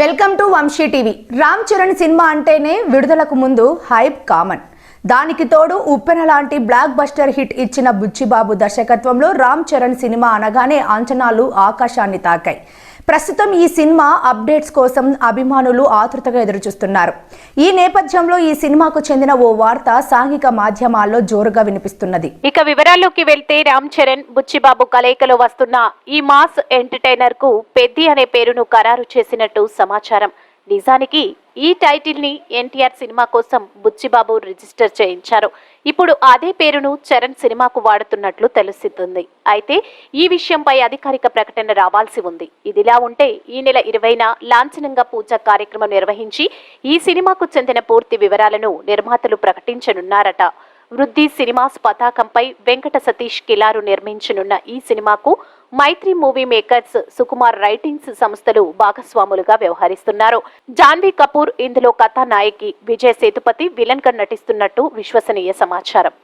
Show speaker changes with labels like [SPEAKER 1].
[SPEAKER 1] Welcome to Vamsi TV. Ram Charan cinema అంటేనే విడుదలకు ముందు హైప్ కామన్. దానికి తోడు ఉప్పెన లాంటి బ్లాక్ బస్టర్ హిట్ ఇచ్చిన బుచ్చిబాబు దర్శకత్వంలో రామ్ చరణ్ సినిమా అనగానే అంచనాలు ఆకాశాన్ని తాకాయి. ప్రస్తుతం ఈ సినిమా అప్డేట్స్ కోసం అభిమానులు ఆతృతగా ఎదురుచూస్తున్నారు. ఈ నేపథ్యంలో ఈ సినిమాకు చెందిన ఓ వార్త సాంఘిక మాధ్యమాల్లో జోరుగా వినిపిస్తున్నది.
[SPEAKER 2] ఇక వివరాల్లోకి వెళ్తే రామ్ చరణ్ బుచ్చిబాబు కలయికలో వస్తున్న ఈ మాస్ ఎంటర్టైనర్ కు పెద్ది అనే పేరును ఖరారు చేసినట్టు సమాచారం. నిజానికి ఈ టైటిల్ ని ఎన్టీఆర్ సినిమా కోసం బుచ్చిబాబు రిజిస్టర్ చేయించారు. ఇప్పుడు అదే పేరును చరణ్ సినిమాకు వాడుతున్నట్లు తెలుస్తుంది. అయితే ఈ విషయంపై అధికారిక ప్రకటన రావాల్సి ఉంది. ఇదిలా ఉంటే ఈ నెల 20న లాంఛనంగా పూజ కార్యక్రమం నిర్వహించి ఈ సినిమాకు చెందిన పూర్తి వివరాలను నిర్మాతలు ప్రకటించనున్నారట. వృద్ధి సినిమాస్ పతాకంపై వెంకట సతీష్ కిలారు నిర్మించనున్న ఈ సినిమాకు మైత్రి మూవీ మేకర్స్, సుకుమార్ రైటింగ్స్ సంస్థలు భాగస్వాములుగా వ్యవహరిస్తున్నారు. జాన్వీ కపూర్ ఇందులో కథానాయకి, విజయ్ సేతుపతి విలన్ గా నటిస్తున్నట్టు విశ్వసనీయ సమాచారం.